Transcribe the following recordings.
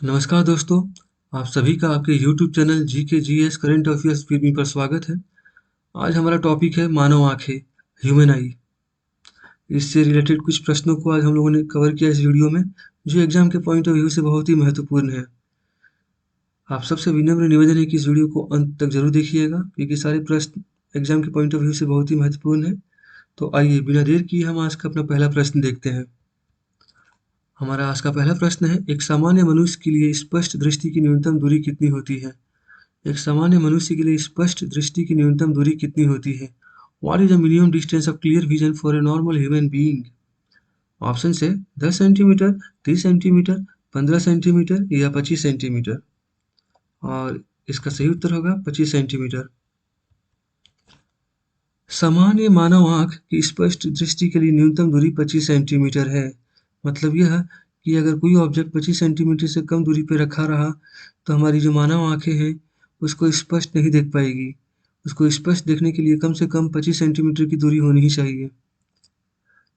नमस्कार दोस्तों, आप सभी का आपके YouTube channel GK GS current affairs video पर स्वागत है। आज हमारा टॉपिक है मानव आँखें, ह्यूमन आई। इससे रिलेटेड कुछ प्रश्नों को आज हम लोगों ने कवर किया इस वीडियो में, जो एग्जाम के पॉइंट ऑफ व्यू से बहुत ही महत्वपूर्ण है। आप सबसे विनम्र निवेदन है कि इस वीडियो को अंत तक जरूर देखिएगा, क्योंकि सारे प्रश्न एग्जाम के पॉइंट ऑफ व्यू से बहुत ही महत्वपूर्ण है। तो आइए बिना देर किए हम आज का अपना पहला प्रश्न देखते हैं। हमारा आज का पहला प्रश्न है, एक सामान्य मनुष्य के लिए स्पष्ट दृष्टि की न्यूनतम दूरी कितनी होती है? एक सामान्य मनुष्य के लिए स्पष्ट दृष्टि की न्यूनतम दूरी कितनी होती है? What is the minimum distance of clear vision for a normal human being? Option है 10 सेंटीमीटर, 30 सेंटीमीटर, 15 सेंटीमीटर या 25 सेंटीमीटर। और इसका सही उत्तर होगा 25 सेंटीमीटर। सामान्य मानव आंख की स्पष्ट दृष्टि के लिए न्यूनतम दूरी 25 सेंटीमीटर है। मतलब यह कि अगर कोई ऑब्जेक्ट 25 सेंटीमीटर से कम दूरी पर रखा रहा तो हमारी जो मानव आंखें हैं उसको स्पष्ट नहीं देख पाएगी। उसको स्पष्ट देखने के लिए कम से कम 25 सेंटीमीटर की दूरी होनी ही चाहिए।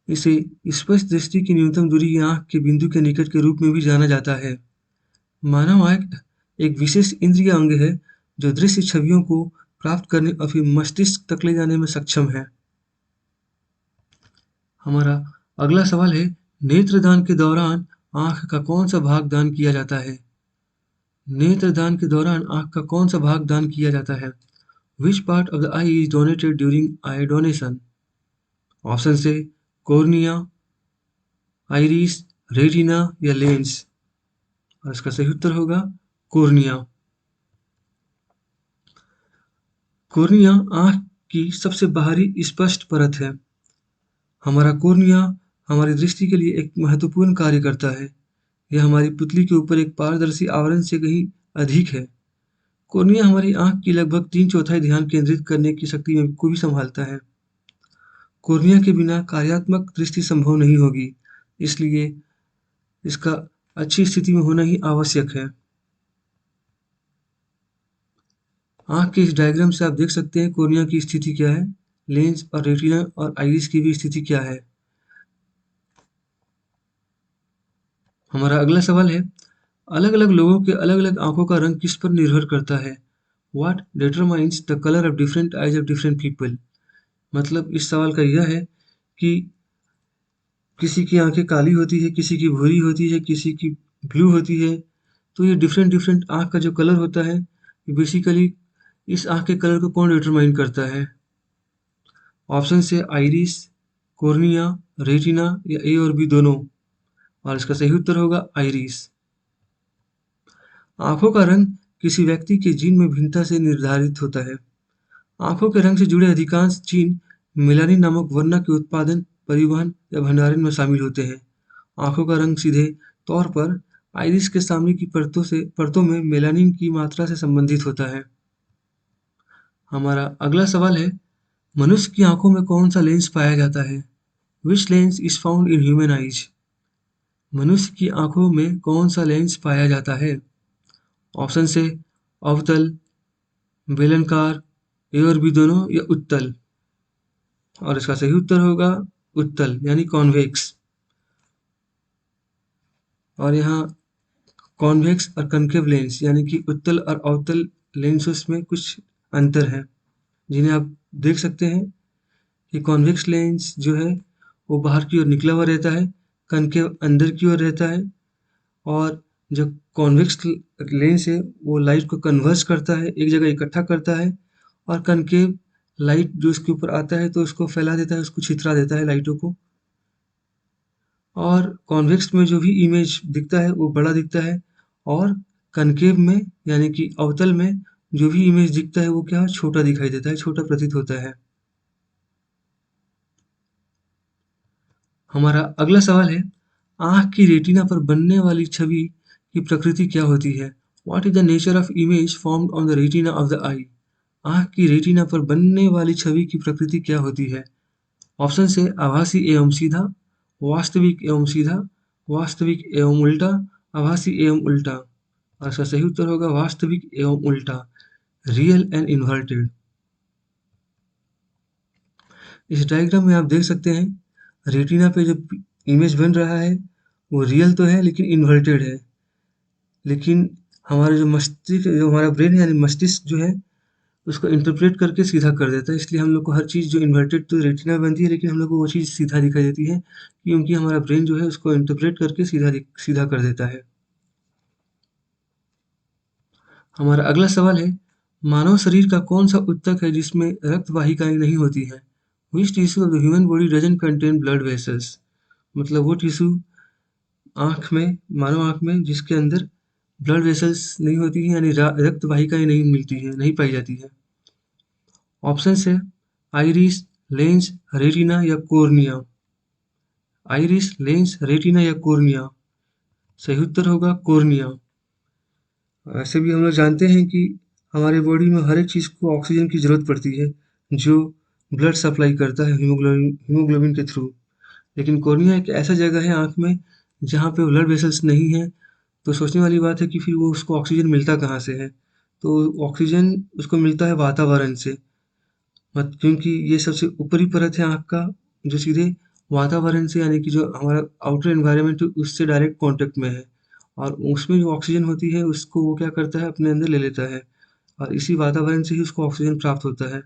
इसे स्पष्ट दृष्टि की न्यूनतम दूरी आंख के बिंदु के निकट के रूप में भी जाना जाता है। मानव आंख एक विशेष इंद्रिय अंग है जो दृश्य छवियों को प्राप्त करने और फिर मस्तिष्क तक ले जाने में सक्षम है। हमारा अगला सवाल है, नेत्रदान के दौरान आंख का कौन सा भाग दान किया जाता है? नेत्रदान के दौरान आंख का कौन सा भाग दान किया जाता है? Which part of the I is donated during I donation? Option से कॉर्निया, आइरिस, रेटिना या लेंस। और इसका सही उत्तर होगा कॉर्निया। कॉर्निया आंख की सबसे बाहरी स्पष्ट परत है। हमारा कॉर्निया हमारी दृष्टि के लिए एक महत्वपूर्ण कार्य करता है। यह हमारी पुतली के ऊपर एक पारदर्शी आवरण से कहीं अधिक है। कॉर्निया हमारी आंख की लगभग 3/4 ध्यान केंद्रित करने की शक्ति में को भी संभालता है। कॉर्निया के बिना कार्यात्मक दृष्टि संभव नहीं होगी, इसलिए इसका अच्छी स्थिति में होना ही आवश्यक है। आंख के इस डायग्राम से आप देख सकते हैं कॉर्निया की स्थिति क्या है, लेंस और रेटिना और आइरिस की भी स्थिति क्या है। हमारा अगला सवाल है, अलग अलग लोगों के अलग अलग आंखों का रंग किस पर निर्भर करता है? What determines the colour of different eyes of different people? मतलब इस सवाल का यह है कि किसी की आंखें काली होती है, किसी की भूरी होती है, किसी की ब्लू होती है। तो ये डिफरेंट डिफरेंट आंख का जो कलर होता है, ये बेसिकली इस आंख के कलर को कौन डिटरमाइन करता है? ऑप्शन से आइरिस, कॉर्निया, रेटिना या ए और बी दोनों। और इसका सही उत्तर होगा आइरिस। आंखों का रंग किसी व्यक्ति के जीन में भिन्नता से निर्धारित होता है। आंखों के रंग से जुड़े अधिकांश जीन मेलानिन नामक वर्ण के उत्पादन, परिवहन या भंडारण में शामिल होते हैं। आंखों का रंग सीधे तौर पर आइरिस के सामने की परतों में मेलानिन की मात्रा से संबंधित होता है। हमारा अगला सवाल है, मनुष्य की आंखों में कौन सा लेंस पाया जाता है? Which lens is found in human eyes? मनुष्य की आंखों में कौन सा लेंस पाया जाता है? ऑप्शन से अवतल, बेलनाकार, ए और बी दोनों या उत्तल। और इसका सही उत्तर होगा उत्तल यानी कॉन्वेक्स। और यहाँ कॉन्वेक्स और कनकेव लेंस यानी कि उत्तल और अवतल लेंसेस में कुछ अंतर है, जिन्हें आप देख सकते हैं कि कॉन्वेक्स लेंस जो है वो बाहर की ओर निकला हुआ रहता है, कनकेव अंदर की ओर रहता है। और जो कॉन्वेक्स लेंस है वो लाइट को कन्वर्ज करता है, एक जगह इकट्ठा करता है। और कनकेव लाइट जो इसके ऊपर आता है तो उसको फैला देता है, उसको छितरा देता है लाइटों को। और कॉन्वेक्स में जो भी इमेज दिखता है वो बड़ा दिखता है, और कनकेव में यानी कि अवतल में जो भी इमेज दिखता है वो क्या है, छोटा दिखाई देता है, छोटा प्रतीत होता है। हमारा अगला सवाल है, आंख की रेटिना पर बनने वाली छवि की प्रकृति क्या होती है? What is the nature of image formed on the retina of the eye? आंख की रेटिना पर बनने वाली छवि की प्रकृति क्या होती है? ऑप्शन से आभासी एवं सीधा, वास्तविक एवं सीधा, वास्तविक एवं उल्टा, आभासी एवं उल्टा। और इसका सही उत्तर होगा वास्तविक एवं उल्टा, रियल एंड इन्वर्टेड। इस डायग्राम में आप देख सकते हैं रेटिना पे जो इमेज बन रहा है वो रियल तो है लेकिन इन्वर्टेड है। लेकिन हमारा जो हमारा ब्रेन यानी मस्तिष्क जो है, उसको इंटरप्रेट करके सीधा कर देता है। इसलिए हम लोग को हर चीज़ जो इन्वर्टेड तो रेटिना में बनती है, लेकिन हम लोग को वो चीज़ सीधा दिखाई देती है, क्योंकि हमारा ब्रेन जो है उसको इंटरप्रेट करके सीधा कर देता है। हमारा अगला सवाल है, मानव शरीर का कौन-सा ऊतक है जिसमें रक्त वाहिकाएँ नहीं होती हैं? Which tissue of the human body doesn't contain blood vessels? मतलब वो टिश्यू मानव आँख में जिसके अंदर ब्लड वेसल्स नहीं होती हैं, यानी रक्त वाहिकाएँ नहीं मिलती हैं, नहीं पाई जाती हैं। ऑप्शंस है आइरिस, लेंस, रेटिना या कॉर्निया। आइरिस, लेंस, रेटिना या कॉर्निया। सही उत्तर होगा कॉर्निया। ऐसे भी हम लोग जानते हैं कि हमारे बॉडी में हर एक चीज़ को ऑक्सीजन की ज़रूरत पड़ती है, जो ब्लड सप्लाई करता है हीमोग्लोबिन के थ्रू। लेकिन कॉर्निया एक ऐसा जगह है आँख में जहाँ पे ब्लड वेसल्स नहीं हैं, तो सोचने वाली बात है कि फिर वो उसको ऑक्सीजन मिलता कहाँ से है? तो ऑक्सीजन उसको मिलता है वातावरण से। क्योंकि ये सबसे ऊपरी परत है आँख का, जो सीधे वातावरण से यानी कि जो हमारा आउटर एनवायरनमेंट है उससे डायरेक्ट कॉन्टैक्ट में है, और उसमें जो ऑक्सीजन होती है उसको वो क्या करता है, अपने अंदर ले लेता है, और इसी वातावरण से ही उसको ऑक्सीजन प्राप्त होता है।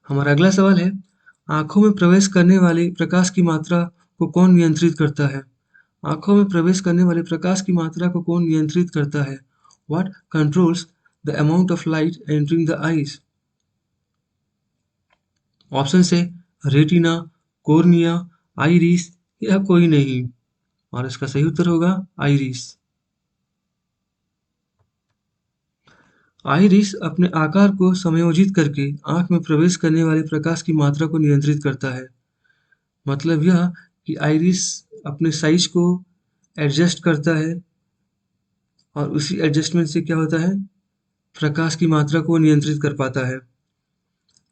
हमारा अगला सवाल है, आँखों में प्रवेश करने वाले प्रकाश की मात्रा को कौन नियंत्रित करता है? आँखों में प्रवेश करने वाले प्रकाश की मात्रा को कौन नियंत्रित करता है? What controls the amount of light entering the eyes? Option है रेटिना, कॉर्निया, आइरिस या कोई नहीं, और इसका सही उत्तर होगा आइरिस। आइरिस अपने आकार को समायोजित करके आँख में प्रवेश करने वाले प्रकाश की मात्रा को नियंत्रित करता है। मतलब यह कि आइरिस अपने साइज को एडजस्ट करता है, और उसी एडजस्टमेंट से क्या होता है, प्रकाश की मात्रा को नियंत्रित कर पाता है।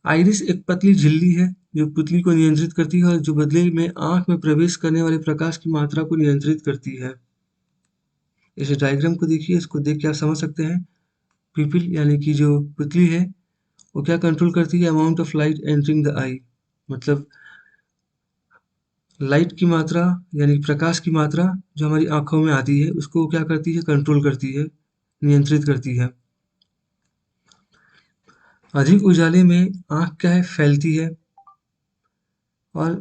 आइरिस एक पतली झिल्ली है जो पुतली को नियंत्रित करती है, और जो बदले में आँख में प्रवेश करने वाले प्रकाश की मात्रा को नियंत्रित करती है। इस डायग्राम को देखिए, इसको देख के आप समझ सकते हैं। पिपिल यानी कि जो पुतली है, वो क्या कंट्रोल करती है, amount of light entering the eye. मतलब लाइट की मात्रा यानी प्रकाश की मात्रा जो हमारी आँखों में आती है, उसको क्या करती है, कंट्रोल करती है, नियंत्रित करती है। अधिक उजाले में आँख क्या है, फैलती है, और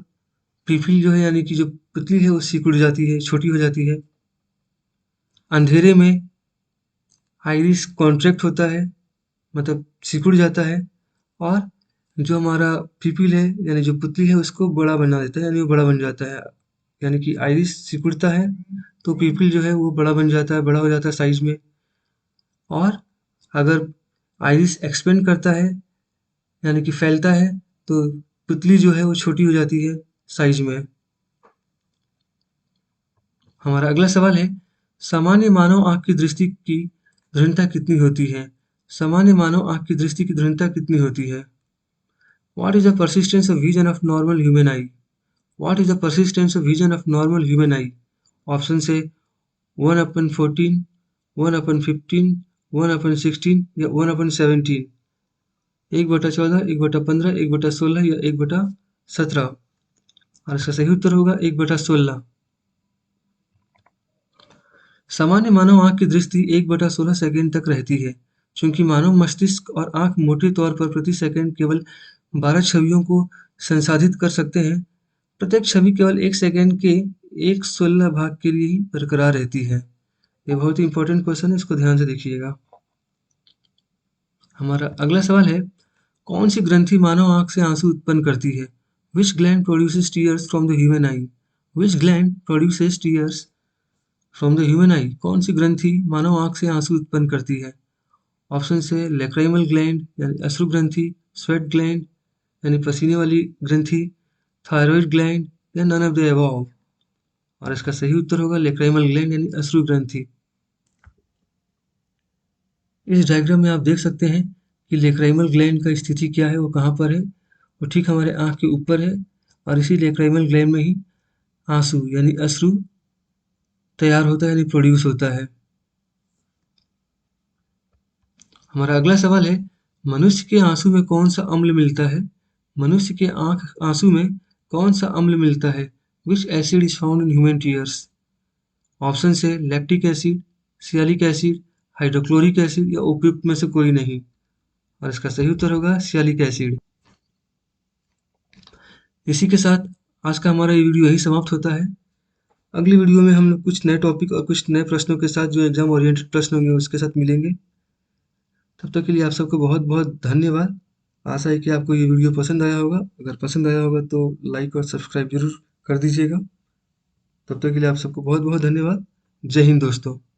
पिपिल जो है यानी कि जो पुतली है वो सिकुड़ जाती है, छोटी हो जाती है। अंधेरे में आइरिस कॉन्ट्रैक्ट होता है, मतलब सिकुड़ जाता है, और जो हमारा पिपिल है यानी जो पुतली है उसको बड़ा बना देता है, यानी वो बड़ा बन जाता है। यानी कि आइरिस सिकुड़ता है तो पिपिल जो है वो बड़ा बन जाता है, बड़ा हो जाता है साइज में। और अगर आइरिस एक्सपेंड करता है यानी कि फैलता है, तो पुतली जो है वो छोटी हो जाती है साइज में। हमारा अगला सवाल है, सामान्य मानव आँख की दृष्टि की दृढ़ता कितनी होती है? सामान्य मानव आँख की दृष्टि की दृढ़ता कितनी होती है? What is the persistence of vision of normal human eye? What is the persistence of vision of normal human eye? Option है 1/14, 1/15, 1/16 या 1/17। 1/14, 1/15, 1/16 या 1/17, और इसका सही उत्तर होगा 1/16। सामान्य मानव आँख की दृष्टि 1/16 सेकंड तक रहती है। चूंकि मानव मस्तिष्क और आँख मोटे तौर पर प्रति सेकंड केवल 12 छवियों को संसाधित कर सकते हैं, प्रत्येक छवि केवल 1 सेकंड के 1/16 भाग के लिए ही बरकरार रहती है। ये बहुत ही इंपॉर्टेंट क्वेश्चन है, इसको ध्यान से देखिएगा। हमारा अगला सवाल है, कौन सी ग्रंथि मानव आँख से आंसू उत्पन्न करती है? विच gland produces tears from the human I? Which gland produces tears from the human आई? कौन सी ग्रंथि मानव आँख से आंसू उत्पन्न करती है? ऑप्शन है लेक्राइमल ग्लैंड यानी अश्रु ग्रंथि, स्वेट ग्लैंड यानी पसीने वाली ग्रंथि, थायराइड ग्लैंड या नन ऑफ द अबव, और इसका सही उत्तर होगा लेक्राइमल ग्लैंड यानी अश्रु ग्रंथि। इस डायग्राम में आप देख सकते हैं कि लेक्राइमल ग्लैंड का स्थिति क्या है, वो कहाँ पर है। वो ठीक हमारे आँख के ऊपर है, और इसी लेक्राइमल ग्लैंड में ही आंसू यानी अश्रु तैयार होता है, यानी प्रोड्यूस होता है। हमारा अगला सवाल है, मनुष्य के आंसू में कौन सा अम्ल मिलता है? मनुष्य के आंसू में कौन सा अम्ल मिलता है? Which acid is found in human tears? Option से lactic acid, sialic acid, hydrochloric acid या उपयुक्त में से कोई नहीं। और इसका सही उत्तर होगा सियालिक एसिड। इसी के साथ आज का हमारा ये वीडियो यही समाप्त होता है। अगली वीडियो में हम लोग कुछ नए टॉपिक और कुछ नए प्रश्नों के साथ, जो एग्जाम ओरिएंटेड प्रश्न होंगे, उसके साथ मिलेंगे। तब तक के लिए आप सबको बहुत बहुत धन्यवाद। आशा है कि आपको ये वीडियो पसंद आया होगा। अगर पसंद आया होगा तो लाइक और सब्सक्राइब जरूर कर दीजिएगा। तब तक के लिए आप सबको बहुत बहुत धन्यवाद। जय हिंद दोस्तों।